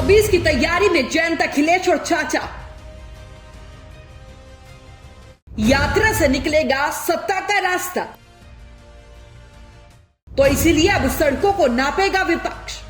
2024 की तैयारी में जयंत अखिलेश और चाचा। यात्रा से निकलेगा सत्ता का रास्ता, तो इसीलिए अब सड़कों को नापेगा विपक्ष।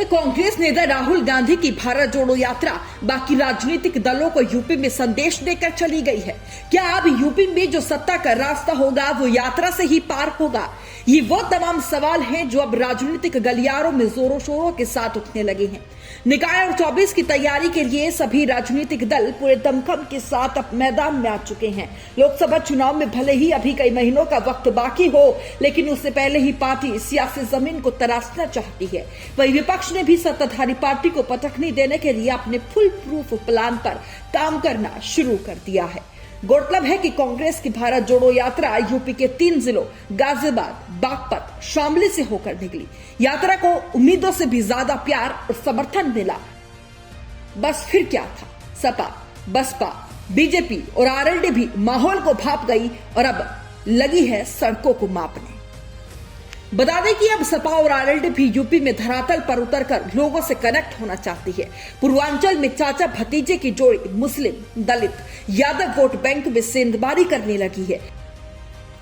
कांग्रेस नेता राहुल गांधी की भारत जोड़ो यात्रा बाकी राजनीतिक दलों को यूपी में संदेश देकर चली गई है। क्या अब यूपी में जो सत्ता का रास्ता होगा वो यात्रा से ही पार होगा? ये वो तमाम सवाल हैं जो अब राजनीतिक गलियारों में जोरों शोरों के साथ उठने लगे हैं। निकाय और 24 की तैयारी के लिए सभी राजनीतिक दल पूरे दमखम के साथ अब मैदान में आ चुके हैं। लोकसभा चुनाव में भले ही अभी कई महीनों का वक्त बाकी हो, लेकिन उससे पहले ही पार्टी सियासी जमीन को तराशना चाहती है। वही विपक्ष ने भी सत्ताधारी पार्टी को पटखनी देने के लिए अपने फुल प्रूफ प्लान पर काम करना शुरू कर दिया है। गौरतलब है कि कांग्रेस की भारत जोड़ो यात्रा यूपी के 3 जिलों गाजियाबाद, बागपत, शामली से होकर निकली। यात्रा को उम्मीदों से भी ज्यादा प्यार और समर्थन मिला। बस फिर क्या था, सपा, बसपा, बीजेपी और आरएलडी भी माहौल को भाप गई और अब लगी है सड़कों को मापने। बता दें कि अब सपा और आरएलडी भी यूपी में धरातल पर उतरकर लोगों से कनेक्ट होना चाहती है। पूर्वांचल में चाचा भतीजे की जोड़ी मुस्लिम, दलित, यादव वोट बैंक में सेंधमारी करने लगी है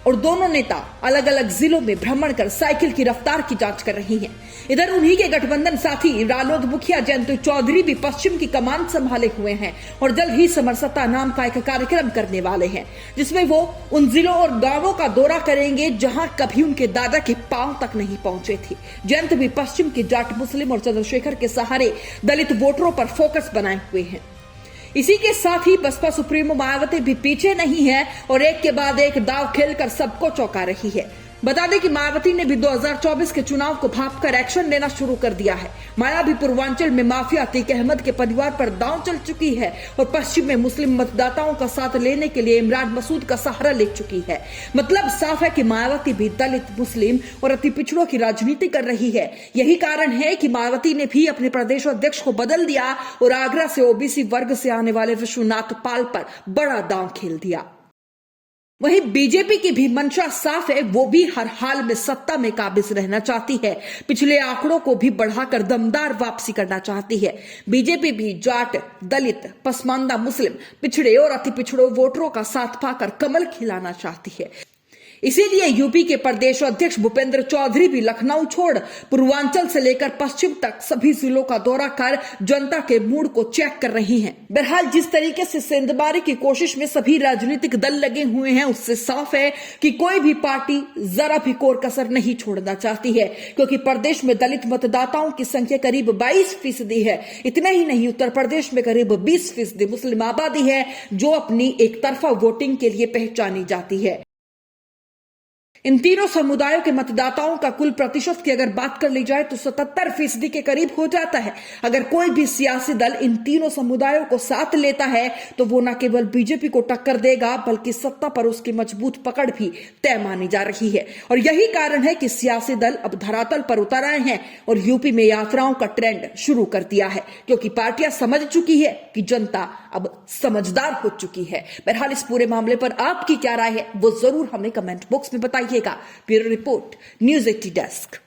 और दोनों नेता अलग अलग जिलों में भ्रमण कर साइकिल की रफ्तार की जांच कर रही हैं। इधर उन्हीं के गठबंधन साथी रालोद मुखिया जयंत चौधरी भी पश्चिम की कमान संभाले हुए हैं और जल्द ही समरसता नाम का एक कार्यक्रम करने वाले हैं, जिसमें वो उन जिलों और गांवों का दौरा करेंगे जहां कभी उनके दादा के पांव तक नहीं पहुंचे थे। जयंत भी पश्चिम के जाट मुस्लिम और चंद्रशेखर के सहारे दलित वोटरों पर फोकस बनाए हुए हैं। इसी के साथ ही बसपा सुप्रीमो मायावती भी पीछे नहीं है और एक के बाद एक दाव खेलकर सबको चौंका रही है। बता दें कि मायावती ने भी 2024 के चुनाव को भांपकर एक्शन लेना शुरू कर दिया है। माया भी पूर्वांचल में माफिया अतीक अहमद के परिवार पर दांव चल चुकी है और पश्चिम में मुस्लिम मतदाताओं का साथ लेने के लिए इमरान मसूद का सहारा ले चुकी है। मतलब साफ है कि मायावती भी दलित, मुस्लिम और अति पिछड़ों की राजनीति कर रही है। यही कारण है कि मायावती ने भी अपने प्रदेश अध्यक्ष को बदल दिया और आगरा से ओबीसी वर्ग से आने वाले विश्वनाथ पाल पर बड़ा दांव खेल दिया। वहीं बीजेपी की भी मंशा साफ है, वो भी हर हाल में सत्ता में काबिज रहना चाहती है। पिछले आंकड़ों को भी बढ़ाकर दमदार वापसी करना चाहती है। बीजेपी भी जाट, दलित, पसमानदा मुस्लिम, पिछड़े और अति पिछड़ों वोटरों का साथ पाकर कमल खिलाना चाहती है। इसीलिए यूपी के प्रदेश अध्यक्ष भूपेंद्र चौधरी भी लखनऊ छोड़ पूर्वांचल से लेकर पश्चिम तक सभी जिलों का दौरा कर जनता के मूड को चेक कर रही हैं। बहरहाल जिस तरीके से सेंधमारी की कोशिश में सभी राजनीतिक दल लगे हुए हैं, उससे साफ है कि कोई भी पार्टी जरा भी कोर कसर नहीं छोड़ना चाहती है, क्योंकि प्रदेश में दलित मतदाताओं की संख्या करीब 22% है। इतना ही नहीं, उत्तर प्रदेश में करीब 20% मुस्लिम आबादी है जो अपनी एक तरफा वोटिंग के लिए पहचानी जाती है। इन तीनों समुदायों के मतदाताओं का कुल प्रतिशत की अगर बात कर ली जाए तो 77% के करीब हो जाता है। अगर कोई भी सियासी दल इन तीनों समुदायों को साथ लेता है तो वो न केवल बीजेपी को टक्कर देगा, बल्कि सत्ता पर उसकी मजबूत पकड़ भी तय मानी जा रही है। और यही कारण है कि सियासी दल अब धरातल पर उतर आए हैं और यूपी में यात्राओं का ट्रेंड शुरू कर दिया है, क्योंकि पार्टियां समझ चुकी है कि जनता अब समझदार हो चुकी है। बहरहाल इस पूरे मामले पर आपकी क्या राय है वो जरूर हमें कमेंट बॉक्स में बताइए। Bureau report, news 80 desk.